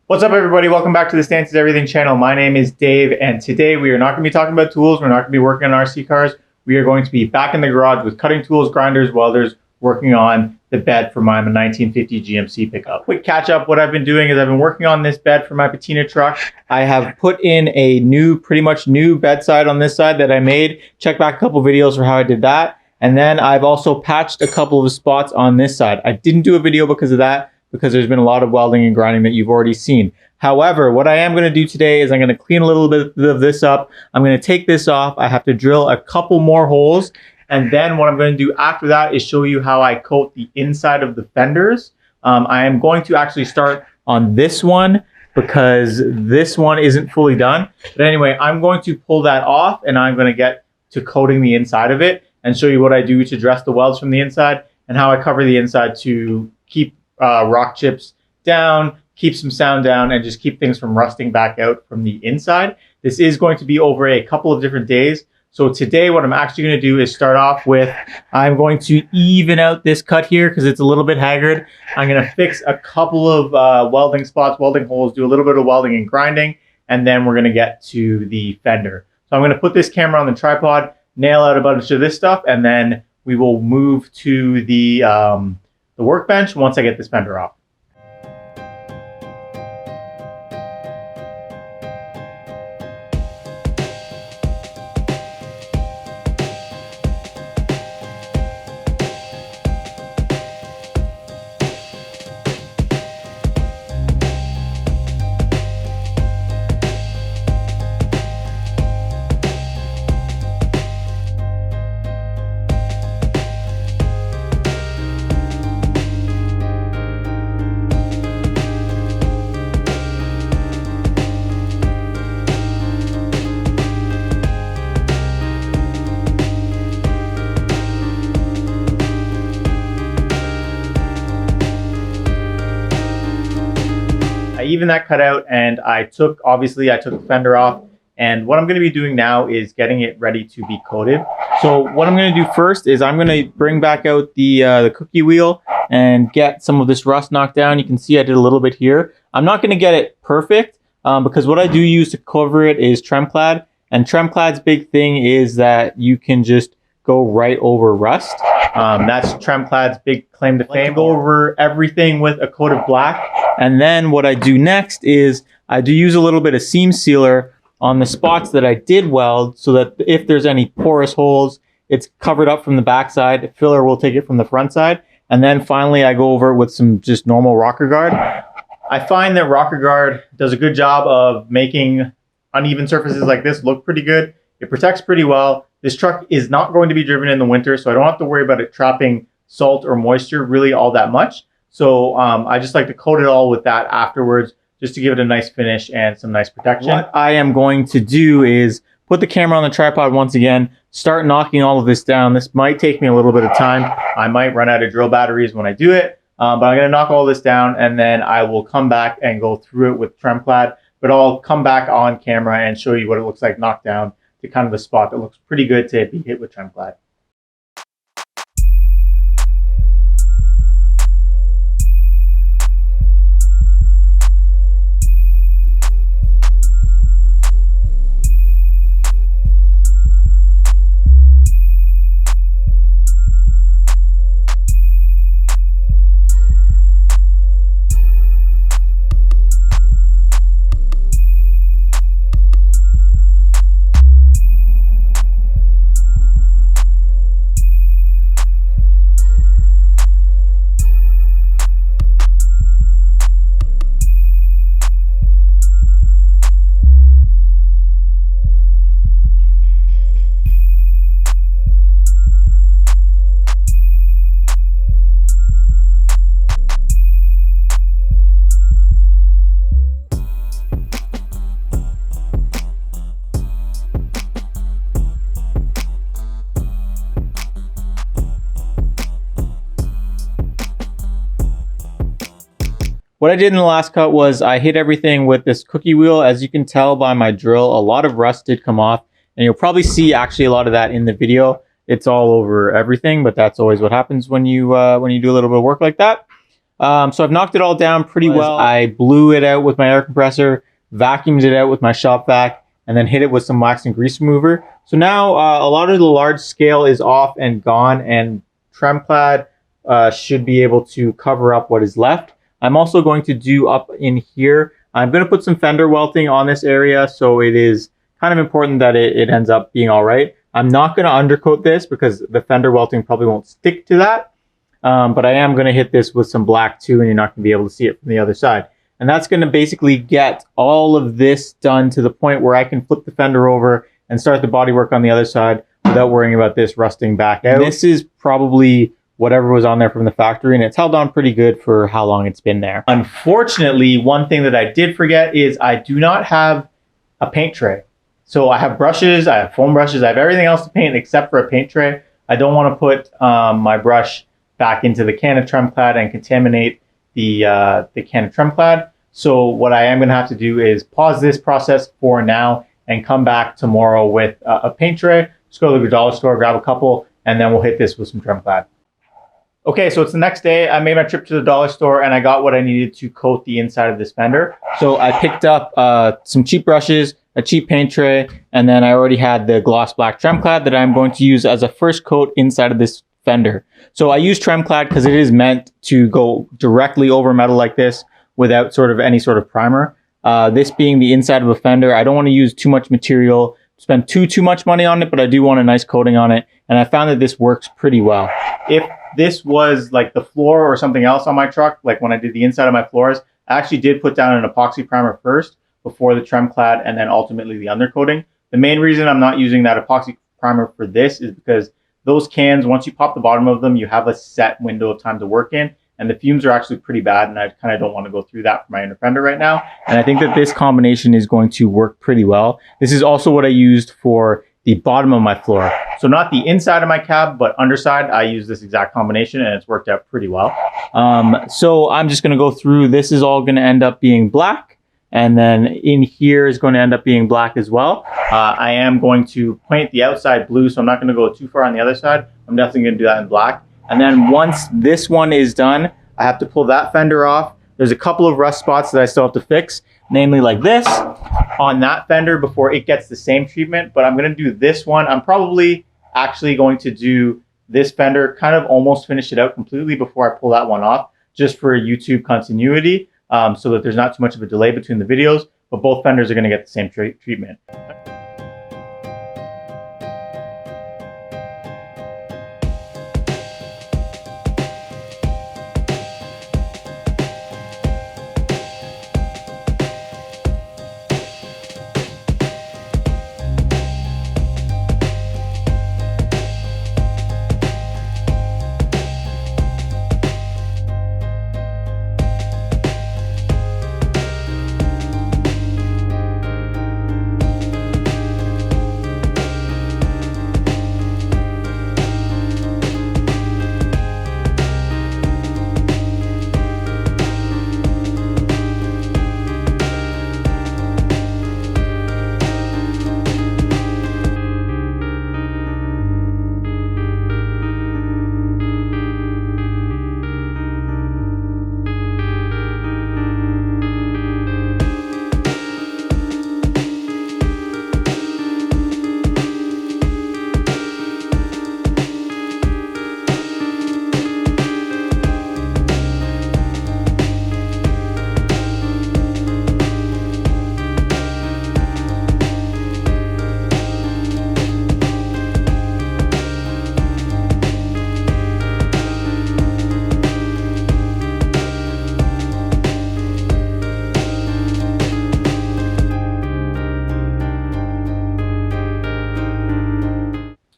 What's up, everybody? Welcome back to the Stances Everything channel. My name is Dave, and today we are not going to be talking about tools. We're not going to be working on RC cars. We are going to be back in the garage with cutting tools, grinders, welders, working on the bed for my 1950 GMC pickup. Quick catch up. What I've been doing is I've been working on this bed for my Patina truck. I have put in a pretty much new bedside on this side that I made. Check back a couple videos for how I did that. And then I've also patched a couple of spots on this side. I didn't do a video because of that, because there's been a lot of welding and grinding that you've already seen. However, what I am going to do today is I'm going to clean a little bit of this up. I'm going to take this off. I have to drill a couple more holes. And then what I'm going to do after that is show you how I coat the inside of the fenders. I am going to actually start on this one because this one isn't fully done. But anyway, I'm going to pull that off and I'm going to get to coating the inside of it and show you what I do to dress the welds from the inside and how I cover the inside to keep rock chips down, keep some sound down, and just keep things from rusting back out from the inside. This is going to be over a couple of different days. So today what I'm actually going to do is start off with, I'm going to even out this cut here because it's a little bit haggard. I'm going to fix a couple of welding spots, welding holes, do a little bit of welding and grinding, and then we're going to get to the fender. So I'm going to put this camera on the tripod, nail out a bunch of this stuff, and then we will move to the workbench once I get this fender off. I evened that cut out and I took the fender off, and what I'm going to be doing now is getting it ready to be coated. So what I'm going to do first is I'm going to bring back out the cookie wheel and get some of this rust knocked down. You can see I did a little bit here. I'm not going to get it perfect because what I do use to cover it is Tremclad, and Tremclad's big thing is that you can just go right over rust. That's Tremclad's big claim to fame. Go over everything with a coat of black. And then what I do next is I do use a little bit of seam sealer on the spots that I did weld so that if there's any porous holes, it's covered up from the back side. Filler will take it from the front side. And then finally I go over it with some just normal rocker guard. I find that rocker guard does a good job of making uneven surfaces like this look pretty good. It protects pretty well. This truck is not going to be driven in the winter, so I don't have to worry about it trapping salt or moisture really all that much. So I just like to coat it all with that afterwards just to give it a nice finish and some nice protection. What I am going to do is put the camera on the tripod once again, start knocking all of this down. This might take me a little bit of time. I might run out of drill batteries when I do it, but I'm going to knock all this down and then I will come back and go through it with Tremclad. But I'll come back on camera and show you what it looks like knocked down to kind of a spot that looks pretty good to be hit with Tremclad. What I did in the last cut was I hit everything with this cookie wheel. As you can tell by my drill, a lot of rust did come off, and you'll probably see actually a lot of that in the video. It's all over everything, but that's always what happens when you do a little bit of work like that. So I've knocked it all down pretty well. I blew it out with my air compressor, vacuumed it out with my shop vac, and then hit it with some wax and grease remover. So now a lot of the large scale is off and gone, and Tremclad should be able to cover up what is left. I'm also going to do up in here, I'm going to put some fender welting on this area, so it is kind of important that it ends up being all right. I'm not going to undercoat this because the fender welting probably won't stick to that, but I am going to hit this with some black too, and you're not going to be able to see it from the other side. And that's going to basically get all of this done to the point where I can flip the fender over and start the bodywork on the other side without worrying about this rusting back out. This is probably whatever was on there from the factory, and it's held on pretty good for how long it's been there. Unfortunately, one thing that I did forget is I do not have a paint tray. So I have brushes, I have foam brushes, I have everything else to paint except for a paint tray. I don't want to put my brush back into the can of Tremclad and contaminate the can of Tremclad. So what I am going to have to do is pause this process for now and come back tomorrow with a paint tray. Just go to the dollar store, grab a couple, and then we'll hit this with some Tremclad. Okay, so it's the next day. I made my trip to the dollar store and I got what I needed to coat the inside of this fender. So I picked up some cheap brushes, a cheap paint tray, and then I already had the gloss black Tremclad that I'm going to use as a first coat inside of this fender. So I use Tremclad because it is meant to go directly over metal like this without any sort of primer. This being the inside of a fender, I don't want to use too much material, spend too much money on it, but I do want a nice coating on it. And I found that this works pretty well. If this was like the floor or something else on my truck, like when I did the inside of my floors, I actually did put down an epoxy primer first before the Tremclad and then ultimately the undercoating. The main reason I'm not using that epoxy primer for this is because those cans, once you pop the bottom of them, you have a set window of time to work in, and the fumes are actually pretty bad, and I kind of don't want to go through that for my Inner Fender right now. And I think that this combination is going to work pretty well. This is also what I used for the bottom of my floor. So not the inside of my cab, but underside, I use this exact combination and it's worked out pretty well. So I'm just going to go through. This is all going to end up being black. And then in here is going to end up being black as well. I am going to paint the outside blue, so I'm not going to go too far on the other side. I'm definitely going to do that in black. And then once this one is done, I have to pull that fender off. There's a couple of rust spots that I still have to fix, namely like this on that fender before it gets the same treatment. But I'm going to do this one. I'm probably actually going to do this fender, kind of almost finish it out completely before I pull that one off, just for YouTube continuity, so that there's not too much of a delay between the videos, but both fenders are going to get the same treatment.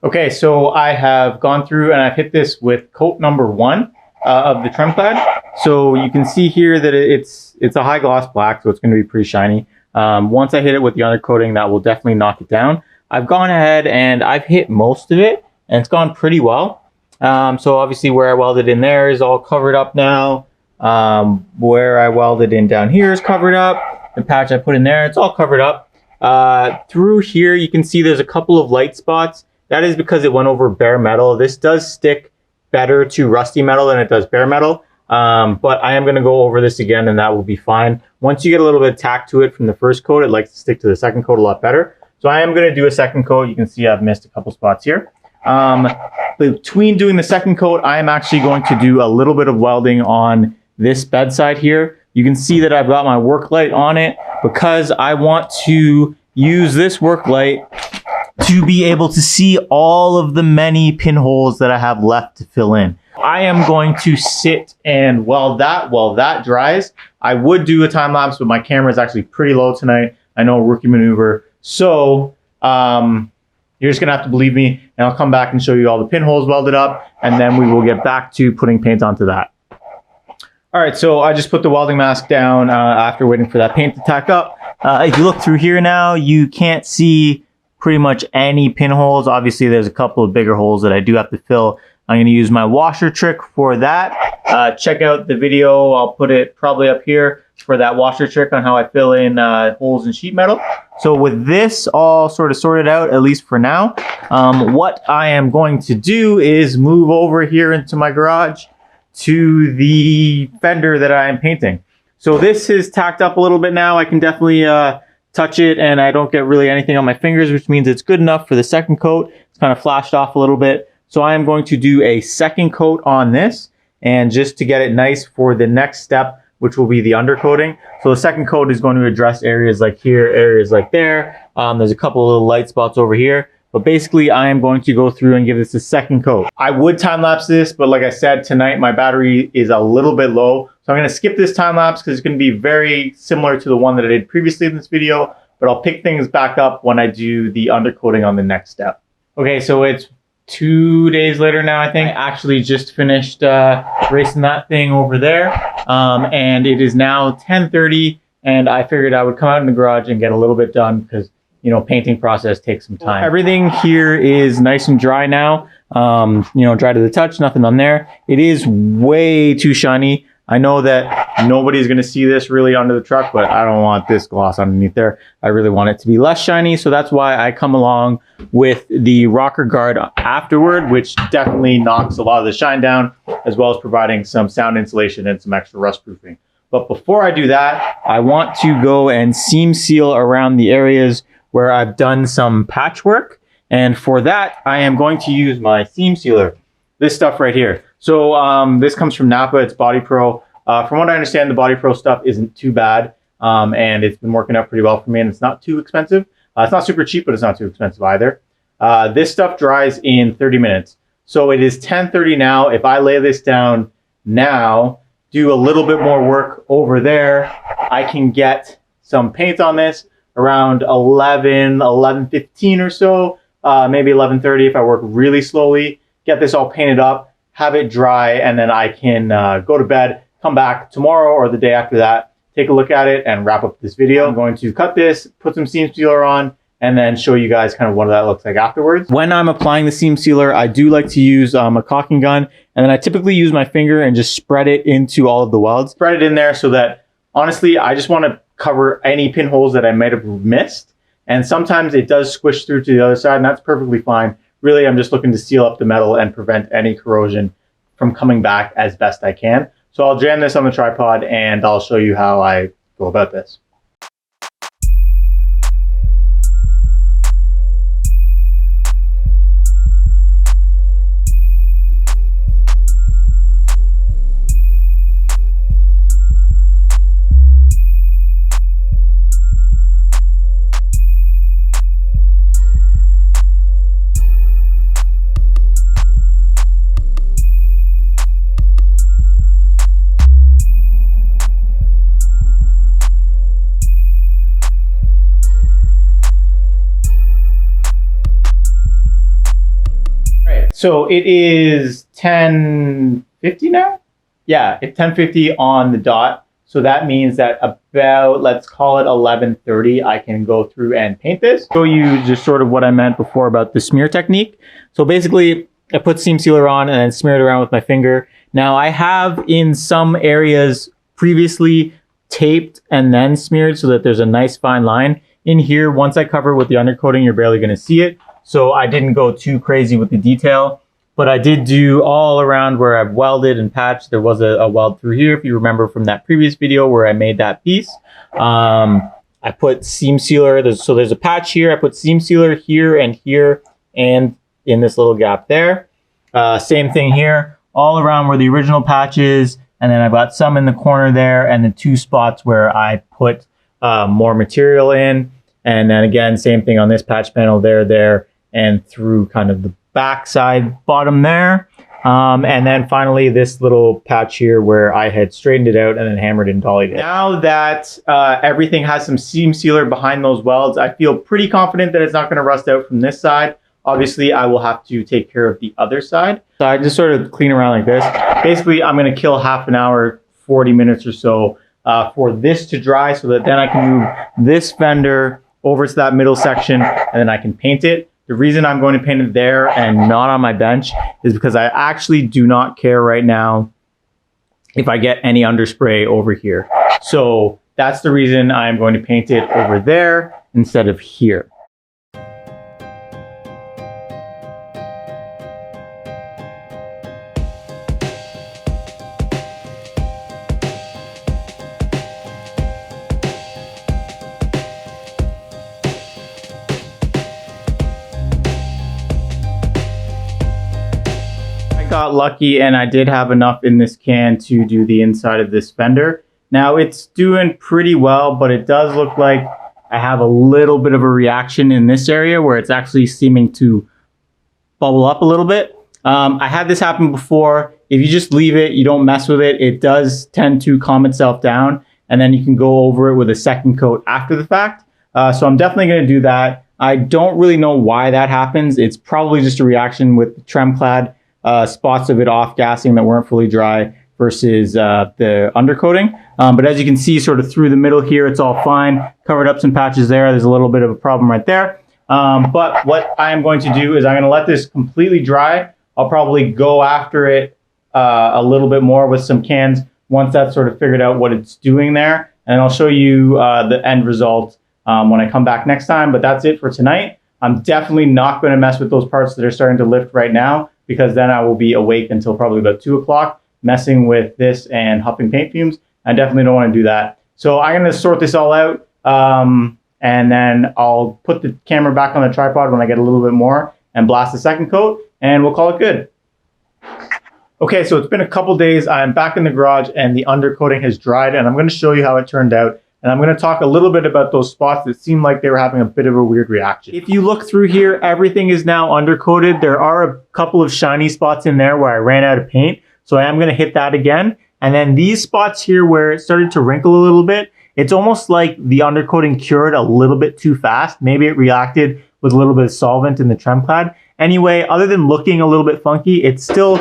Okay, so I have gone through and I've hit this with coat number 1 of the Tremclad. So you can see here that it's a high gloss black, so it's going to be pretty shiny. Once I hit it with the undercoating, that will definitely knock it down. I've gone ahead and I've hit most of it, and it's gone pretty well. So obviously where I welded in there is all covered up now. Where I welded in down here is covered up. The patch I put in there, it's all covered up. Through here, you can see there's a couple of light spots. That is because it went over bare metal. This does stick better to rusty metal than it does bare metal. But I am going to go over this again and that will be fine. Once you get a little bit of tack to it from the first coat, it likes to stick to the second coat a lot better. So I am going to do a second coat. You can see I've missed a couple spots here. Between doing the second coat, I am actually going to do a little bit of welding on this bedside here. You can see that I've got my work light on it because I want to use this work light to be able to see all of the many pinholes that I have left to fill in. I am going to sit and weld that while that dries. I would do a time lapse, but my camera is actually pretty low tonight. I know, rookie maneuver. So you're just gonna have to believe me, and I'll come back and show you all the pinholes welded up, and then we will get back to putting paint onto that. All right, so I just put the welding mask down after waiting for that paint to tack up. If you look through here now, you can't see pretty much any pinholes. Obviously, there's a couple of bigger holes that I do have to fill. I'm going to use my washer trick for that. Check out the video. I'll put it probably up here for that washer trick on how I fill in holes in sheet metal. So with this all sort of sorted out, at least for now, what I am going to do is move over here into my garage to the fender that I am painting. So this is tacked up a little bit now. I can definitely touch it and I don't get really anything on my fingers, which means it's good enough for the second coat. It's kind of flashed off a little bit. So I am going to do a second coat on this, and just to get it nice for the next step, which will be the undercoating. So the second coat is going to address areas like here, areas like there. There's a couple of little light spots over here. But basically, I am going to go through and give this a second coat. I would time lapse this, but like I said, tonight my battery is a little bit low. So I'm going to skip this time lapse because it's going to be very similar to the one that I did previously in this video. But I'll pick things back up when I do the undercoating on the next step. Okay, so it's 2 days later now, I think. I actually just finished racing that thing over there. And it is now 10:30, and I figured I would come out in the garage and get a little bit done because, you know, painting process takes some time. Everything here is nice and dry now. You know, dry to the touch, nothing on there. It is way too shiny. I know that nobody's going to see this really under the truck, but I don't want this gloss underneath there. I really want it to be less shiny, so that's why I come along with the rocker guard afterward, which definitely knocks a lot of the shine down, as well as providing some sound insulation and some extra rust proofing. But before I do that, I want to go and seam seal around the areas where I've done some patchwork. And for that, I am going to use my seam sealer, this stuff right here. So this comes from Napa, it's Body Pro. From what I understand, the Body Pro stuff isn't too bad, and it's been working out pretty well for me, and it's not too expensive. It's not super cheap, but it's not too expensive either. This stuff dries in 30 minutes. So it is 10:30 now. If I lay this down now, do a little bit more work over there, I can get some paint on this around 11:15 or so, maybe 11:30 if I work really slowly, get this all painted up, have it dry, and then I can go to bed, come back tomorrow or the day after that, take a look at it, and wrap up this video. I'm going to cut this, put some seam sealer on, and then show you guys kind of what that looks like afterwards. When I'm applying the seam sealer, I do like to use a caulking gun, and then I typically use my finger and just spread it into all of the welds. Spread it in there so that, honestly, I just want to cover any pinholes that I might have missed, and sometimes it does squish through to the other side, and that's perfectly fine. Really, I'm just looking to seal up the metal and prevent any corrosion from coming back as best I can. So I'll jam this on the tripod and I'll show you how I go about this. So it is 10:50 now? Yeah, it's 10:50 on the dot. So that means that about, let's call it 11:30, I can go through and paint this. Show you just sort of what I meant before about the smear technique. So basically, I put seam sealer on and then smear it around with my finger. Now I have in some areas previously taped and then smeared so that there's a nice fine line. In here, once I cover with the undercoating, you're barely gonna see it. So I didn't go too crazy with the detail, But I did do all around where I've welded and patched. There was a weld through here, if you remember from that previous video where I made that piece. I put seam sealer, so there's a patch here. I put seam sealer here and in this little gap there. Same thing here, all around where the original patch is. And then I've got some in the corner there and the 2 spots where I put more material in. And then again, same thing on this patch panel there, and through kind of the back side bottom there. And then finally this little patch here where I had straightened it out and then hammered and dollied it. Now that everything has some seam sealer behind those welds, I feel pretty confident that it's not going to rust out from this side. Obviously, I will have to take care of the other side. So I just sort of clean around like this. Basically, I'm going to kill half an hour, 40 minutes or so for this to dry so that then I can move this fender over to that middle section and then I can paint it. The reason I'm going to paint it there and not on my bench is because I actually do not care right now if I get any underspray over here. So that's the reason I'm going to paint it over there instead of here. Got lucky and I did have enough in this can to do the inside of this fender. Now it's doing pretty well, but it does look like I have a little bit of a reaction in this area where it's actually seeming to bubble up a little bit. I had this happen before. If you just leave it, you don't mess with it, it does tend to calm itself down, and then you can go over it with a second coat after the fact. So I'm definitely going to do that. I don't really know why that happens. It's probably just a reaction with the Tremclad. Spots of it off gassing that weren't fully dry versus the undercoating. But as you can see, sort of through the middle here, it's all fine. Covered up some patches there. There's a little bit of a problem right there. But what I am going to do is I'm going to let this completely dry. I'll probably go after it a little bit more with some cans once that's sort of figured out what it's doing there. And I'll show you the end result when I come back next time. But that's it for tonight. I'm definitely not going to mess with those parts that are starting to lift right now, because then I will be awake until probably about 2 o'clock messing with this and huffing paint fumes. I definitely don't want to do that. So I'm going to sort this all out and then I'll put the camera back on the tripod when I get a little bit more and blast the second coat and we'll call it good. Okay, so it's been a couple days. I'm back in the garage and the undercoating has dried and I'm going to show you how it turned out. And I'm going to talk a little bit about those spots that seemed like they were having a bit of a weird reaction. If you look through here, everything is now undercoated. There are a couple of shiny spots in there where I ran out of paint. So I am going to hit that again. And then these spots here where it started to wrinkle a little bit, it's almost like the undercoating cured a little bit too fast. Maybe it reacted with a little bit of solvent in the Tremclad. Anyway, other than looking a little bit funky, it's still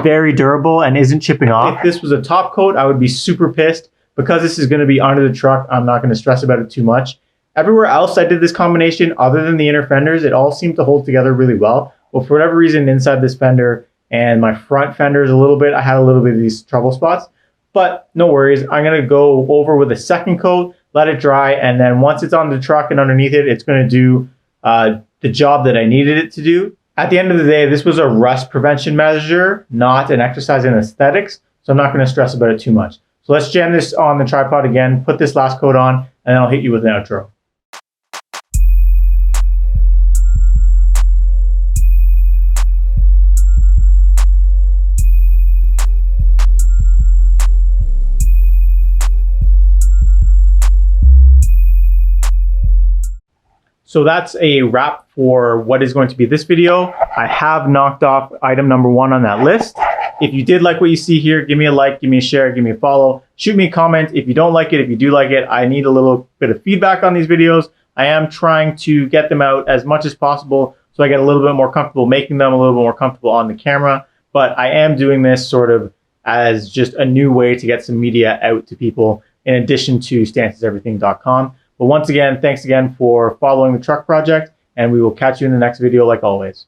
very durable and isn't chipping off. If this was a top coat, I would be super pissed. Because this is going to be under the truck, I'm not going to stress about it too much. Everywhere else I did this combination, other than the inner fenders, it all seemed to hold together really well. But for whatever reason, inside this fender and my front fenders a little bit, I had a little bit of these trouble spots. But no worries, I'm going to go over with a second coat, let it dry, and then once it's on the truck and underneath it, it's going to do the job that I needed it to do. At the end of the day, this was a rust prevention measure, not an exercise in aesthetics, so I'm not going to stress about it too much. So let's jam this on the tripod again, put this last coat on, and then I'll hit you with an outro. So that's a wrap for what is going to be this video. I have knocked off item number 1 on that list. If you did like what you see here, give me a like, give me a share, give me a follow, shoot me a comment if you don't like it. If you do like it, I need a little bit of feedback on these videos. I am trying to get them out as much as possible so I get a little bit more comfortable making them, a little bit more comfortable on the camera. But I am doing this sort of as just a new way to get some media out to people in addition to stanceseverything.com. But once again, thanks again for following the truck project, and we will catch you in the next video like always.